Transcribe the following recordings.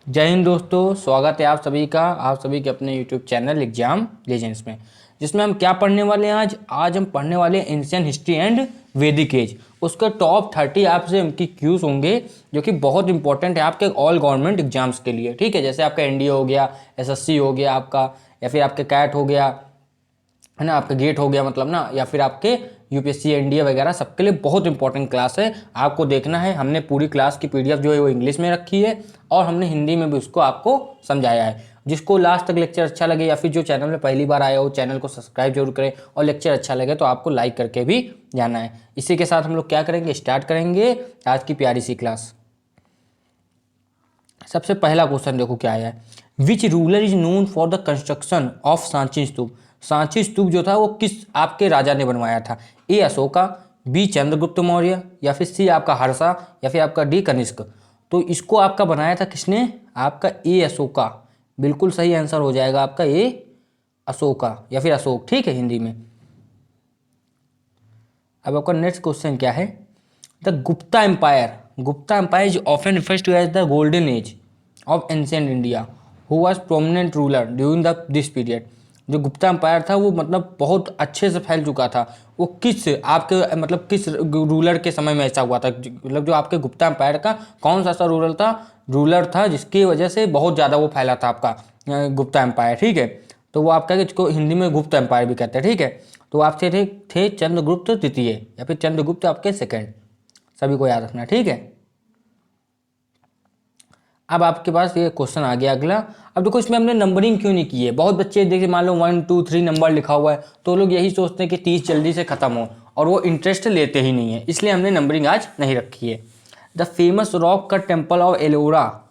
जय हिंद दोस्तों, स्वागत है आप सभी का आप सभी के अपने YouTube चैनल एग्जाम लेजेंड्स में। जिसमें हम क्या पढ़ने वाले हैं आज हम पढ़ने वाले हैं एंशियंट हिस्ट्री एंड वैदिक एज। उसके टॉप 30 आपसे उनकी क्यूज होंगे जो कि बहुत इंपॉर्टेंट है आपके ऑल गवर्नमेंट एग्जाम्स के लिए। ठीक है, जैसे आपका एनडीए हो गया, एसएससी हो गया आपका, या फिर आपके कैट हो गया, है ना, आपका गेट हो गया मतलब ना, या फिर आपके यूपीएससी एनडीए वगैरह सबके लिए बहुत इंपॉर्टेंट क्लास है। आपको देखना है, हमने पूरी क्लास की पीडीएफ जो है वो इंग्लिश में रखी है और हमने हिंदी में भी उसको आपको समझाया है। जिसको लास्ट तक लेक्चर अच्छा लगे या फिर जो चैनल में पहली बार आया हो चैनल को सब्सक्राइब जरूर करें, और लेक्चर अच्छा लगे तो आपको लाइक करके भी जाना है। इसी के साथ हम लोग क्या करेंगे, स्टार्ट करेंगे आज की प्यारी सी क्लास। सबसे पहला क्वेश्चन देखो क्या आया है। Which ruler is known for the construction of Sanchi stupa. Sanchi stupa जो था वो किस आपके राजा ने बनवाया था? ए अशोका, बी चंद्रगुप्त मौर्य, या फिर सी आपका हर्षा, या फिर आपका डी कनिष्क। तो इसको आपका बनाया था किसने? आपका ए अशोका। बिल्कुल सही आंसर हो जाएगा आपका ए अशोका या फिर अशोक। ठीक है हिंदी में। अब आपका नेक्स्ट क्वेश्चन क्या है। The Gupta empire is often refers to as the golden age of ancient India who was prominent ruler during the this period. जो गुप्ता एम्पायर था वो मतलब बहुत अच्छे से फैल चुका था। वो किस आपके मतलब किस रूलर के समय में ऐसा हुआ था? मतलब जो आपके गुप्ता एम्पायर का कौन सा रूलर था जिसकी वजह से बहुत ज़्यादा वो फैला था आपका गुप्ता एम्पायर। ठीक है, तो वो आपका इसको हिंदी में गुप्त एम्पायर भी कहते हैं। ठीक है, तो आपसे थे चंद्रगुप्त द्वितीय या फिर चंद्रगुप्त आपके सेकंड। सभी को याद रखना। ठीक है, अब आपके पास ये क्वेश्चन आ गया अगला। अब देखो इसमें हमने नंबरिंग क्यों नहीं की है। बहुत बच्चे देखिए मान लो 1 2 3 नंबर लिखा हुआ है तो लोग यही सोचते हैं कि 30 जल्दी से खत्म हो, और वो इंटरेस्ट लेते ही नहीं है, इसलिए हमने नंबरिंग आज नहीं रखी है। The famous rock cut temple of Ellora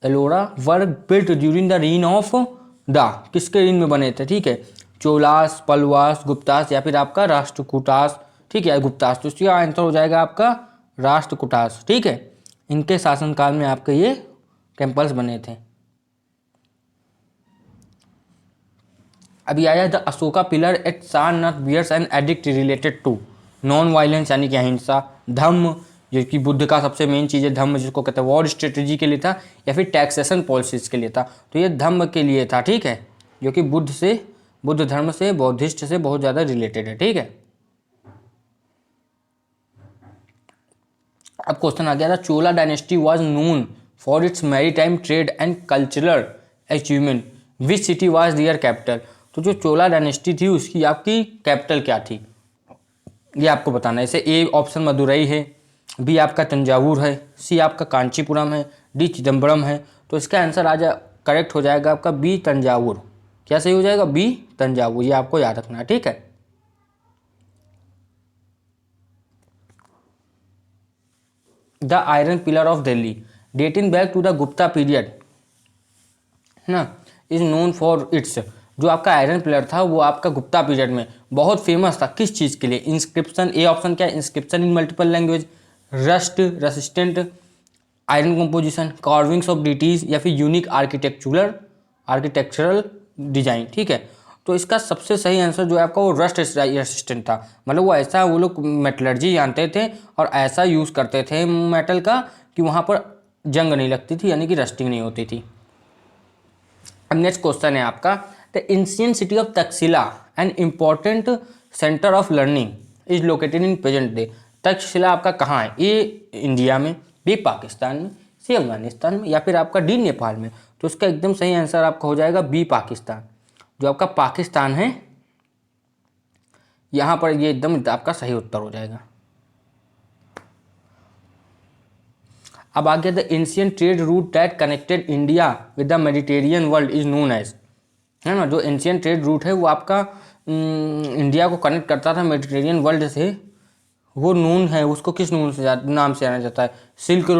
Ellora were built during the reign of the, किसके रीन में बने थे? ठीक है, चोलास, पलवास, गुप्तास, या फिर आपका राष्ट्रकूटास। ठीक है, गुप्तास, तो इसका आंसर हो जाएगा आपका राष्ट्रकूटास। ठीक है, इनके शासनकाल में आपके ये टेम्पल्स बने थे। अभी आया the Ashoka pillar at Sarnath bears and edict related to non violence यानी कि अहिंसा, धम्म जो कि बुद्ध का सबसे मेन चीज़ है, धम्म जिसको कहते हैं वॉर स्ट्रेटेजी के लिए था, या फिर टैक्सेशन पॉलिसीज के लिए था। तो ये धम्म के लिए था। ठीक है, जो कि बुद्ध धर्म से, बौद्धिस्ट से बहुत ज़्यादा रिलेटेड है। ठीक है, अब क्वेश्चन आ गया था Chola dynasty was known for its maritime trade and cultural achievement which city was their capital. तो जो चोला डायनेस्टी थी उसकी आपकी कैपिटल क्या थी, ये आपको बताना है। जैसे ए ऑप्शन मदुरई है, बी आपका तंजावुर है, सी आपका कांचीपुरम है, डी चिदम्बरम है। तो इसका आंसर करेक्ट हो जाएगा आपका बी तंजावुर। क्या सही हो जाएगा? बी तंजावुर, ये आपको याद रखना है। ठीक है, the iron pillar of Delhi dating back to the Gupta period है ना, इज नोन फॉर इट्स। जो आपका आयरन पिलर था वो आपका गुप्ता पीरियड में बहुत फेमस था। किस चीज़ के लिए? इंस्क्रिप्शन। ए ऑप्शन क्या है? Inscription in multiple language, rust resistant iron composition, carvings of deities, या फिर यूनिक आर्किटेक्चरल डिजाइन। ठीक है, तो इसका सबसे सही आंसर जो है आपका वो रस्ट रेसिस्टेंट था। मतलब वो ऐसा, वो लोग मेटलर्जी जानते थे और ऐसा यूज़ करते थे मेटल का कि वहाँ पर जंग नहीं लगती थी, यानी कि रस्टिंग नहीं होती थी। अब नेक्स्ट क्वेश्चन है आपका, the ancient city of Takshashila an important centre of learning is located in present day. Takshashila आपका कहाँ है? ए इंडिया में, बी पाकिस्तान में, सी अफगानिस्तान में, या फिर आपका डी नेपाल में। तो इसका एकदम सही आंसर आपका हो जाएगा बी पाकिस्तान। जो आपका पाकिस्तान है यहाँ पर, ये एकदम आपका सही उत्तर हो जाएगा। अब आगे the ancient trade route that connected India with the Mediterranean world is known as, है ना। जो एंशिएंट ट्रेड रूट है वो आपका इंडिया को कनेक्ट करता था मेडिटेरियन वर्ल्ड से, वो नून है, उसको किस नून से नाम से जाना जाता है? सिल्क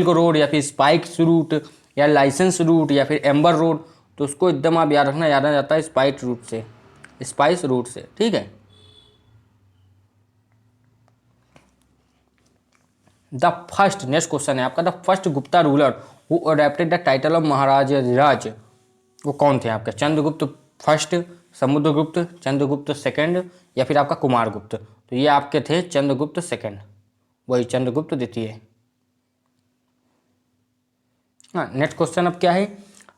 रोड, या फिर स्पाइक्स रूट, या लाइसेंस रूट, या फिर एम्बर रोड। तो उसको एकदम आप याद रखना, जाना जाता है स्पाइस रूट से। ठीक है, द फर्स्ट, नेक्स्ट क्वेश्चन है आपका, the first Gupta ruler who adapted the title of Maharaj वो कौन थे आपके? चंद्रगुप्त फर्स्ट, समुद्रगुप्त, चंद्रगुप्त सेकंड, या फिर आपका कुमारगुप्त। तो ये आपके थे चंद्रगुप्त सेकंड, वही चंद्रगुप्त द्वितीय। हाँ, नेक्स्ट क्वेश्चन अब क्या है,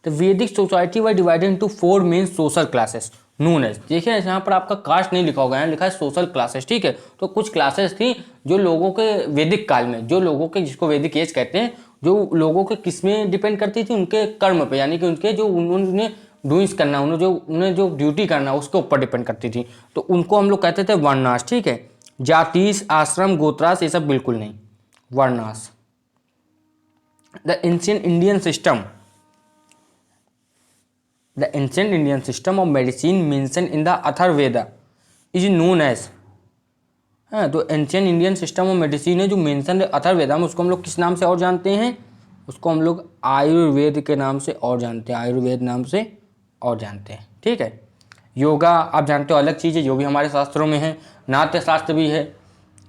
the Vedic society were divided into 4 main social classes known as. देखिए यहाँ पर आपका कास्ट नहीं लिखा होगा, यहाँ लिखा है सोशल क्लासेस, ठीक है। तो कुछ क्लासेस थी जो लोगों के वैदिक काल में, जो लोगों के, जिसको वैदिक एज कहते हैं, जो लोगों के किस में डिपेंड करती थी, उनके कर्म पे, यानी कि उनके जो उन्होंने डूइंग्स करना, उन्हें जो ड्यूटी करना उसके ऊपर डिपेंड करती थी। तो उनको हम लोग कहते थे वर्णास, ठीक है। जातीस, आश्रम, गोत्रास ये सब बिल्कुल नहीं, varnas. The ancient Indian system, the ancient Indian system of medicine mentioned in the Atharvaveda is known as, हाँ, तो ancient Indian system of medicine है जो मेंशन है अथर्ववेदा में, उसको हम लोग किस नाम से और जानते हैं, उसको हम लोग आयुर्वेद के नाम से और जानते हैं, आयुर्वेद नाम से और जानते हैं, ठीक है। योगा आप जानते हो अलग चीज़ है, जो भी हमारे शास्त्रों में है। नाट्य शास्त्र भी है,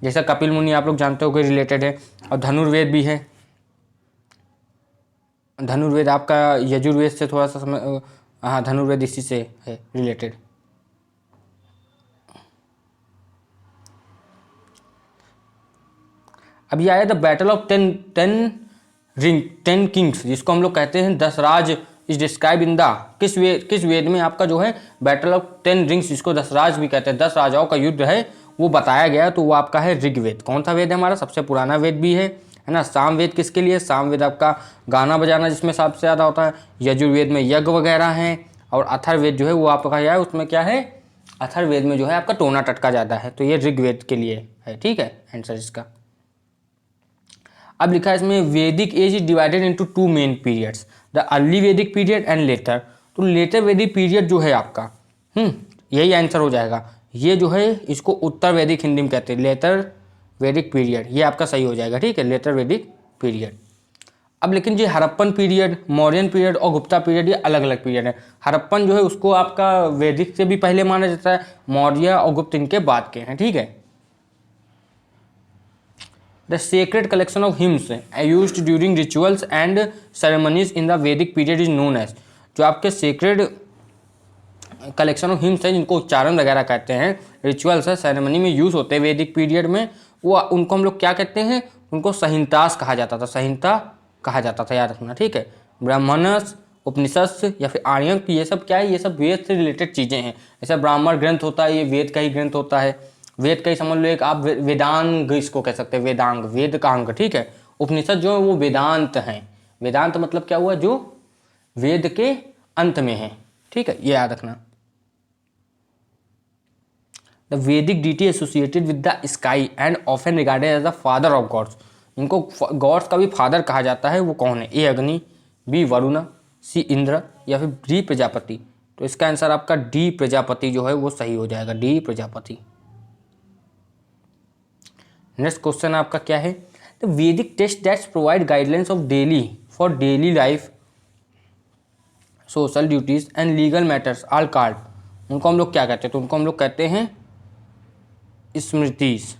जैसा कपिल मुनि आप लोग जानते हो कि रिलेटेड है। और धनुर्वेद भी है, धनुर्वेद आपका यजुर्वेद से थोड़ा सा समय, हाँ धनुर्वेद इसी से है रिलेटेड। अभी आया द बैटल ऑफ 10 किंग्स, जिसको हम लोग कहते हैं 10 राज, इस डिस्क्राइब इन द, किस वेद में आपका जो है बैटल ऑफ 10 रिंग्स, जिसको 10 राज भी कहते हैं, 10 राजाओं का युद्ध है, वो बताया गया। तो वो आपका है ऋग्वेद। कौन सा वेद है हमारा, सबसे पुराना वेद भी है ना। सामवेद किसके लिए, सामवेद आपका गाना बजाना जिसमें सबसे ज़्यादा होता है। यजुर्वेद में यज्ञ वगैरह हैं। और अथर्ववेद जो है वो आपका क्या है, उसमें क्या है, अथर्ववेद में जो है आपका टोना टटका ज़्यादा है। तो ये ऋग्वेद के लिए है, ठीक है आंसर इसका। अब लिखा है इसमें Vedic age is divided into 2 main periods, the early Vedic period and later. तो लेटर वैदिक पीरियड जो है आपका, यही आंसर हो जाएगा। ये जो है इसको उत्तर वैदिक हिंदी में कहते हैं, लेटर वैदिक पीरियड, ये आपका सही हो जाएगा, ठीक है, लेटर वैदिक पीरियड। अब लेकिन ये हड़प्पन पीरियड, मौर्यन पीरियड और गुप्ता पीरियड, ये अलग अलग पीरियड है। हड़प्पन जो है उसको आपका वैदिक से भी पहले माना जाता है, मौर्य और गुप्त इनके बाद के हैं, ठीक है। The sacred collection of hymns used during rituals and ceremonies in the वैदिक पीरियड इज नोन एज। जो आपके सेक्रेड कलेक्शन ऑफ हिम्स है, जिनको उच्चारण वगैरह कहते हैं, रिचुअल्स है, सेरेमनी में यूज़ होते हैं वैदिक पीरियड में, वो उनको हम लोग क्या कहते हैं, उनको संहितास कहा जाता था, संहिता कहा जाता था, याद रखना, ठीक है। ब्राह्मणस, उपनिषद या फिर आर्यक, ये सब क्या है, ये सब वेद से रिलेटेड चीज़ें हैं। जैसे ब्राह्मण ग्रंथ होता है, ये वेद का ही ग्रंथ होता है, वेद का ही समझ लो, एक आप वेदांग इसको कह सकते हैं, वेदांग, वेद का अंग, ठीक है। उपनिषद जो है वो वेदांत हैं, वेदांत मतलब क्या हुआ, जो वेद के अंत में है, ठीक है, ये याद रखना। The Vedic deity associated with the sky and often regarded as the father of gods. इनको गॉड्स का भी फादर कहा जाता है, वो कौन है, ए अग्नि, बी वरुण, सी इंद्र या फिर डी प्रजापति। तो इसका आंसर आपका डी प्रजापति जो है वो सही हो जाएगा, डी प्रजापति। नेक्स्ट क्वेश्चन आपका क्या है, the Vedic text that's provide guidelines of daily for daily life, social duties and legal matters are called. उनको हम लोग क्या कहते हैं, तो उनको हम लोग कहते हैं स्मृतिस।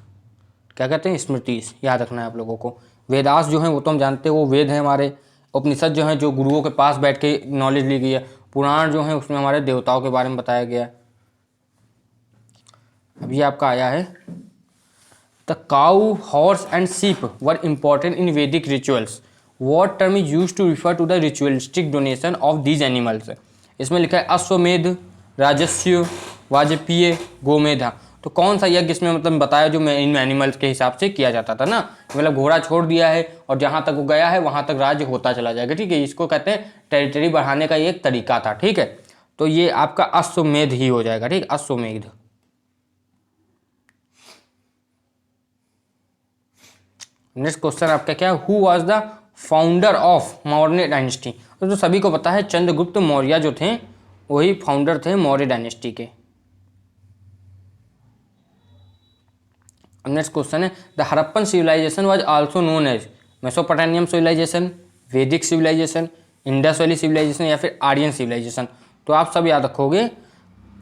क्या कहते हैं, स्मृतिस, याद रखना है आप लोगों को। वेदास जो हैं वो तो हम जानते हैं, वो वेद हैं हमारे। उपनिषद जो हैं जो गुरुओं के पास बैठ के नॉलेज ली गई है। पुराण जो है उसमें हमारे देवताओं के बारे में बताया गया। अभी आपका आया है, द काउ, हॉर्स एंड सीप वर important in Vedic rituals, what term is use to refer to the ritualistic donation of these animals. इसमें लिखा है अश्वमेध, राजस्व, वाजपेय, गोमेधा। तो कौन सा यज्ञ इसमें मतलब बताया जो इन एनिमल्स के हिसाब से किया जाता था ना, मतलब घोड़ा छोड़ दिया है और जहाँ तक वो गया है वहाँ तक राज्य होता चला जाएगा, ठीक है। इसको कहते हैं टेरिटरी बढ़ाने का ये एक तरीका था, ठीक है। तो ये आपका अश्वमेध ही हो जाएगा, ठीक, अश्वमेध। नेक्स्ट क्वेश्चन आपका क्या है, who was the founder of Maurya dynasty. तो सभी को पता है चंद्रगुप्त मौर्य जो थे वही फाउंडर थे मौर्य डायनेस्टी के। नेक्स्ट क्वेश्चन है, the Harappan civilization was also known as Mesopotamian civilization, Vedic civilization, Indus valley civilization या फिर आर्यन सिविलाइजेशन। तो आप सब याद रखोगे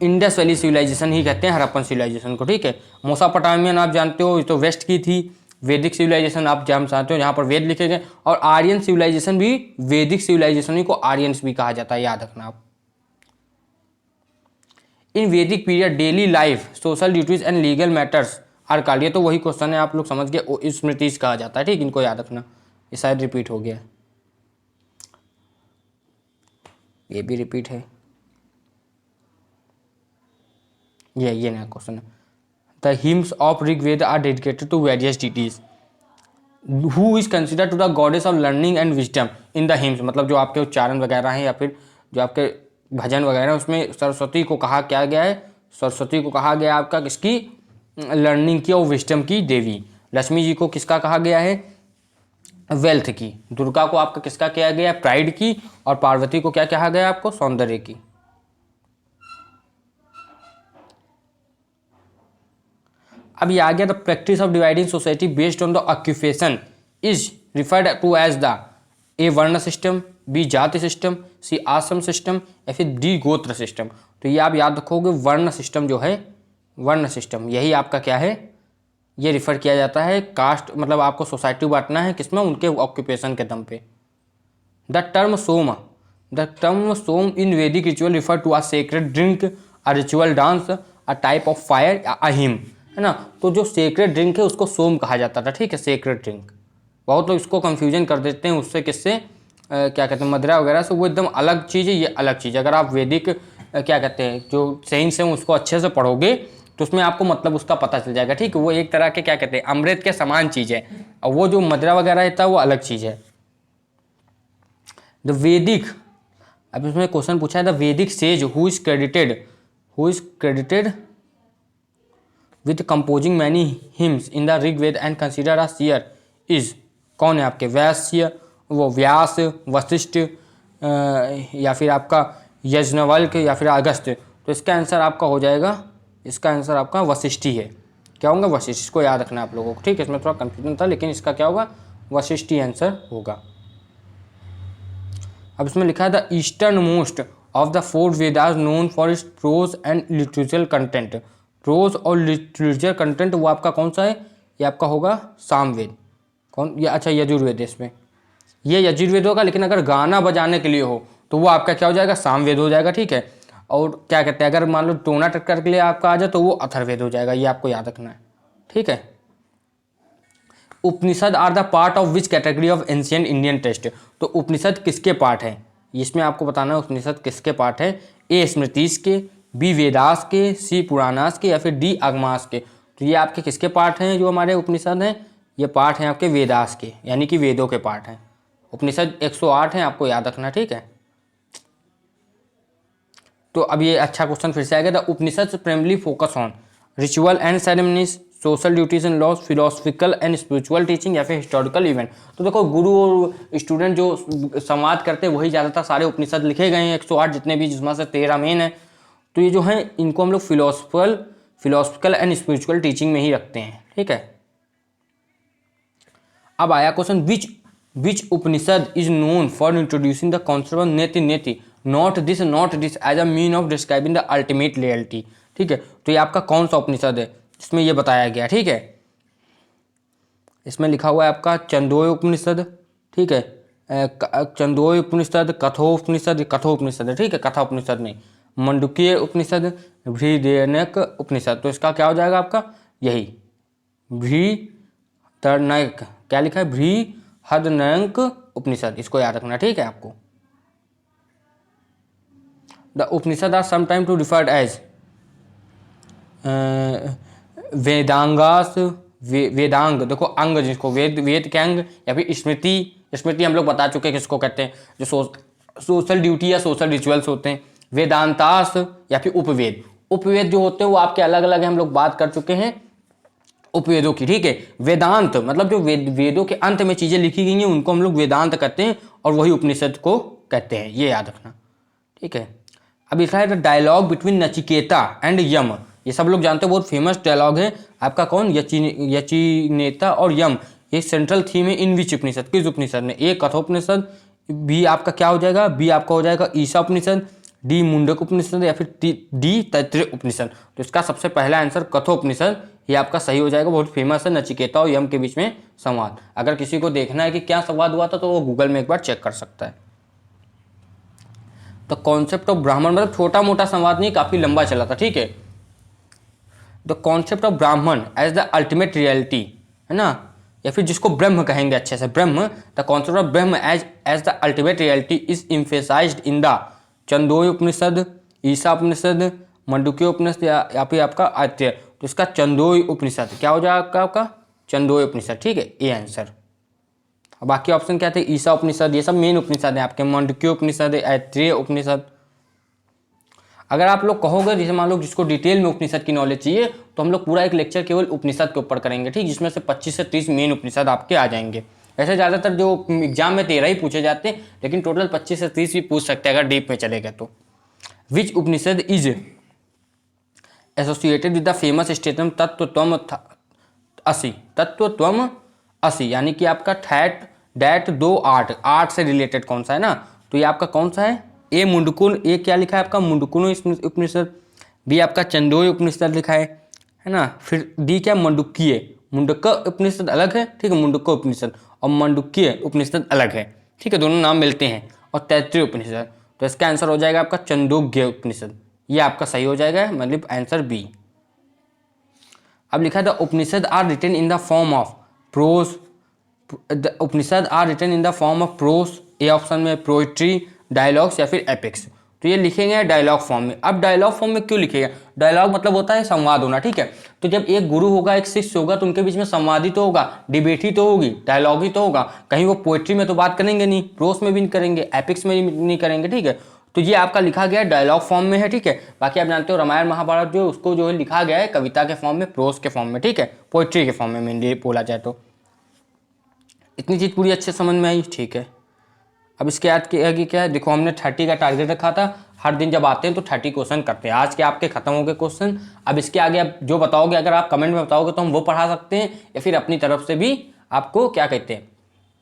इंडस वैली सिविलाइजेशन ही कहते हैं हड़प्पन सिविलाइजेशन को, ठीक है। मेसोपोटामियन आप जानते हो, ये तो वेस्ट की थी। वैदिक सिविलाइजेशन आप जानते हो, जहाँ पर वेद लिखे गए। और आर्यन सिविलाइजेशन भी वैदिक सिविलाइजेशन ही को आर्यंस भी कहा जाता है, याद रखना आप। In Vedic period daily life, social duties and legal matters are called. ये तो वही क्वेश्चन है, आप लोग समझ गए, स्मृतिज कहा जाता है, ठीक, इनको याद रखना, ये शायद रिपीट हो गया। ये भी रिपीट है, ये नया क्वेश्चन है। The hymns of Rigveda are dedicated to various deities. Who is considered to the goddess of learning and wisdom in the hymns, मतलब जो आपके उच्चारण वगैरह हैं या फिर जो आपके भजन वगैरह हैं उसमें सरस्वती को कहा क्या गया है, सरस्वती को कहा गया आपका किसकी, लर्निंग की और विजडम की देवी। लक्ष्मी जी को किसका कहा गया है, वेल्थ की। दुर्गा को आपका किसका किया गया है, प्राइड की। और पार्वती को क्या कहा गया आपको, सौंदर्य की। अब ये आ गया, the practice of dividing society based on the occupation is referred to as the A varna system, B jati system, C ashram system या फिर डी गोत्र सिस्टम। तो ये आप याद रखोगे, वर्ण सिस्टम जो है, वर्ण सिस्टम यही आपका क्या है, ये रिफर किया जाता है कास्ट, मतलब आपको सोसाइटी बांटना है किसमें, उनके ऑक्यूपेशन के दम पे। The term soma in Vedic ritual refer to a sacred drink, a ritual dance, a type of fire, a hymn, है ना। तो जो सेक्रेड ड्रिंक है उसको सोम कहा जाता था, ठीक है, सेक्रेड ड्रिंक। बहुत लोग इसको कंफ्यूजन कर देते हैं उससे, किससे क्या कहते हैं, मदिरा वगैरह से। वो एकदम अलग चीज़ है, ये अलग चीज़ है। अगर आप वैदिक क्या कहते हैं जो साइंस है उसको अच्छे से पढ़ोगे तो उसमें आपको मतलब उसका पता चल जाएगा, ठीक है। वो एक तरह के क्या कहते हैं, अमृत के समान चीज़ है, और वो जो मदिरा वगैरह रहता है वो अलग चीज़ है। द वैदिक, अब इसमें क्वेश्चन पूछा है, the Vedic sage who is credited with composing many hymns in the Rigveda and consider a seer is, कौन है आपके, वैश्य, वो व्यास, वशिष्ठ या फिर आपका यज्ञवल्क्य या फिर अगस्त्य। तो इसका आंसर आपका हो जाएगा, इसका आंसर आपका वशिष्ठ ही है। क्या होगा, वशिष्ठ। इसको याद रखना है आप लोगों को, ठीक है। इसमें थोड़ा कंफ्यूजन था लेकिन इसका क्या होगा, वशिष्ठ ही आंसर होगा। अब इसमें लिखा है the eastern most of the 4 Vedas known for its prose and literature content. Prose और लिटरेचर कंटेंट वो आपका कौन सा है, ये आपका होगा सामवेद। कौन ये, अच्छा यजुर्वेद है इसमें, ये यजुर्वेद होगा। लेकिन अगर गाना बजाने के लिए हो तो वो आपका क्या हो जाएगा, सामवेद हो जाएगा, ठीक है। और क्या कहते हैं, अगर मान लो टोना टक्कर के लिए आपका आ जाए तो वो अथर्ववेद हो जाएगा, ये आपको याद रखना है, ठीक है। Upanishad are the part of which category of ancient Indian text. तो उपनिषद किसके पार्ट है, इसमें आपको बताना है उपनिषद किसके पार्ट है। ए स्मृतिस के, बी वेदास के, सी पुराणास के या फिर डी आगमास के। तो ये आपके किसके पार्ट हैं जो हमारे उपनिषद हैं, ये पार्ट हैं आपके वेदास के, यानी कि वेदों के पार्ट हैं। उपनिषद 108 हैं, आपको याद रखना, ठीक है। तो अब ये अच्छा क्वेश्चन फिर से आएगा, the Upanishad primarily focus on ritual and ceremonies, social duties and laws, philosophical and spiritual teaching या फिर हिस्टोरिकल इवेंट। तो देखो गुरु और स्टूडेंट जो संवाद करते हैं वही ज़्यादातर सारे उपनिषद लिखे गए हैं, 108 जितने भी, जिसमें से 13 मेन है। तो ये जो है इनको हम लोग फिलोसफिकल एंड स्पिरिचुअल टीचिंग में ही रखते हैं, ठीक है। अब आया question, which Upanishad is known for introducing the concept of neti neti, not this as a mean of describing the ultimate reality, ठीक है। तो ये आपका कौन सा उपनिषद है जिसमें ये बताया गया, ठीक है। इसमें लिखा हुआ है आपका चंदोय उपनिषद, ठीक है, चंदोय उपनिषद, कठोपनिषद है, ठीक है, कथा उपनिषद नहीं, मंडुकीय उपनिषद, बृहदारण्यक उपनिषद। तो इसका क्या हो जाएगा आपका, यही बृहदारण्यक, क्या लिखा है, बृहदारण्यक उपनिषद, इसको याद रखना, ठीक है आपको। The Upanishad are sometime to referred as Vedangas, Vedanga, देखो अंग जिसको वेद के अंग, या फिर स्मृति हम लोग बता चुके हैं किसको कहते हैं, जो सोशल ड्यूटी या सोशल रिचुअल्स होते हैं। वेदांतास या फिर उपवेद जो होते हैं वो आपके अलग अलग हैं, हम लोग बात कर चुके हैं उपवेदों की, ठीक है। वेदांत मतलब जो वेदों के अंत में चीज़ें लिखी गई हैं उनको हम लोग वेदांत कहते हैं, और वही उपनिषद को कहते हैं, ये याद रखना, ठीक है। अब लिखा है the dialogue between Nachiketa and Yama, ये सब लोग जानते हो, बहुत फेमस डायलॉग है आपका, कौन, यचिनेता और यम। ये सेंट्रल थीम है इन विच उपनिषद, किस उपनिषद ने, ए कठोपनिषद, बी आपका क्या हो जाएगा, बी आपका हो जाएगा ईशा उपनिषद, डी मुंडक उपनिषद या फिर डी तैत्तिरीय उपनिषद। तो इसका सबसे पहला आंसर कठोपनिषद, ये आपका सही हो जाएगा, बहुत फेमस है, नचिकेता और यम के बीच में संवाद। अगर किसी को देखना है कि क्या संवाद हुआ था तो वो गूगल में एक बार चेक कर सकता है। द कॉन्सेप्ट ऑफ ब्राह्मण, मतलब छोटा मोटा संवाद नहीं, काफी लंबा चला था, ठीक है। द कॉन्सेप्ट ऑफ ब्राह्मण एज द अल्टीमेट रियलिटी, है ना, या फिर जिसको ब्रह्म कहेंगे अच्छे से, Brahman, the concept of Brahman as the ultimate reality is emphasised in the Chandogya Upanishad, Isha Upanishad, Mandukya Upanishad या फिर आपका आयत्य। तो इसका चंदोई उपनिषद क्या हो जाएगा आपका? चंदोई उपनिषद। ठीक है, ये आंसर। बाकी ऑप्शन क्या थे? ईसा उपनिषद, ये सब मेन उपनिषद है आपके। मंडूक्य उपनिषद, ऐत्रेय उपनिषद। अगर आप लोग कहोगे जैसे मान लो जिसको डिटेल में उपनिषद की नॉलेज चाहिए तो हम लोग पूरा एक लेक्चर केवल उपनिषद के ऊपर करेंगे, ठीक, जिसमें से 25 से 30 मेन उपनिषद आपके आ जाएंगे। ऐसे ज़्यादातर जो एग्जाम में 13 ही पूछे जाते हैं, लेकिन टोटल 25 से 30 भी पूछ सकते हैं अगर डीप में चलेगा तो। Which Upanishad is associated with the famous statement tat tvam asi? Tat tvam असि यानी कि आपका डैट 2 8 8 से रिलेटेड कौन सा है ना? तो ये आपका कौन सा है? ए मुंडकुन, ए क्या लिखा है आपका? मुंडकुन उपनिषद। बी आपका चंदोई उपनिषद लिखा है ना? फिर डी क्या? मंडुक्य। मुंडक उपनिषद अलग है, ठीक है, मुंडक उपनिषद, और मंडुक्य उपनिषद अलग है, ठीक है, दोनों नाम मिलते हैं। और तैत्रीय उपनिषद। तो इसका आंसर हो जाएगा आपका चंदोग्य उपनिषद, ये आपका सही हो जाएगा, मतलब आंसर बी। अब लिखा था Upanishad are written in the form of prose, Upanishad are written in the form of prose, A option में पोइट्री, डायलॉग्स या फिर एपिक्स। तो ये लिखेंगे डायलॉग फॉर्म में। अब डायलॉग फॉर्म में क्यों लिखेगा? डायलॉग मतलब होता है संवाद होना, ठीक है। तो जब एक गुरु होगा एक शिष्य होगा तो उनके बीच में संवाद ही तो होगा, डिबेट ही तो होगी, डायलॉग ही तो होगा। कहीं वो पोइट्री में तो बात करेंगे नहीं, प्रोस में भी नहीं करेंगे, एपिक्स में भी नहीं करेंगे, ठीक है। तो ये आपका लिखा गया है डायलॉग फॉर्म में है, ठीक है। बाकी आप जानते हो रामायण महाभारत जो उसको जो है लिखा गया है कविता के फॉर्म में, प्रोस के फॉर्म में, ठीक है, पोइट्री के फॉर्म में मेनली बोला जाए तो। इतनी चीज़ पूरी अच्छे समझ में आई, ठीक है। अब इसके आगे क्या है? देखो हमने 30 का टारगेट रखा था, हर दिन जब आते हैं तो 30 क्वेश्चन करते हैं। आज के आपके खत्म हो गए क्वेश्चन। अब इसके आगे आप जो बताओगे, अगर आप कमेंट में बताओगे तो हम वो पढ़ा सकते हैं, या फिर अपनी तरफ से भी आपको क्या कहते हैं,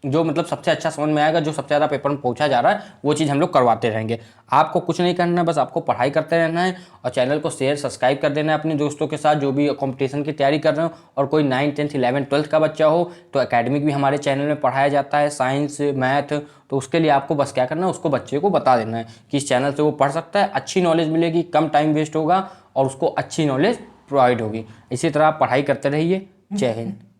जो मतलब सबसे अच्छा समझ में आएगा, जो सबसे ज़्यादा पेपर में पूछा जा रहा है, वो चीज़ हम लोग करवाते रहेंगे। आपको कुछ नहीं करना है, बस आपको पढ़ाई करते रहना है और चैनल को शेयर सब्सक्राइब कर देना है अपने दोस्तों के साथ जो भी कंपटीशन की तैयारी कर रहे हो। और कोई 9th 10th 11th 12th का बच्चा हो तो एकेडमिक भी हमारे चैनल में पढ़ाया जाता है, साइंस मैथ। तो उसके लिए आपको बस क्या करना है, उसको बच्चे को बता देना है कि इस चैनल से वो पढ़ सकता है, अच्छी नॉलेज मिलेगी, कम टाइम वेस्ट होगा और उसको अच्छी नॉलेज प्रोवाइड होगी। इसी तरह आप पढ़ाई करते रहिए। जय हिंद।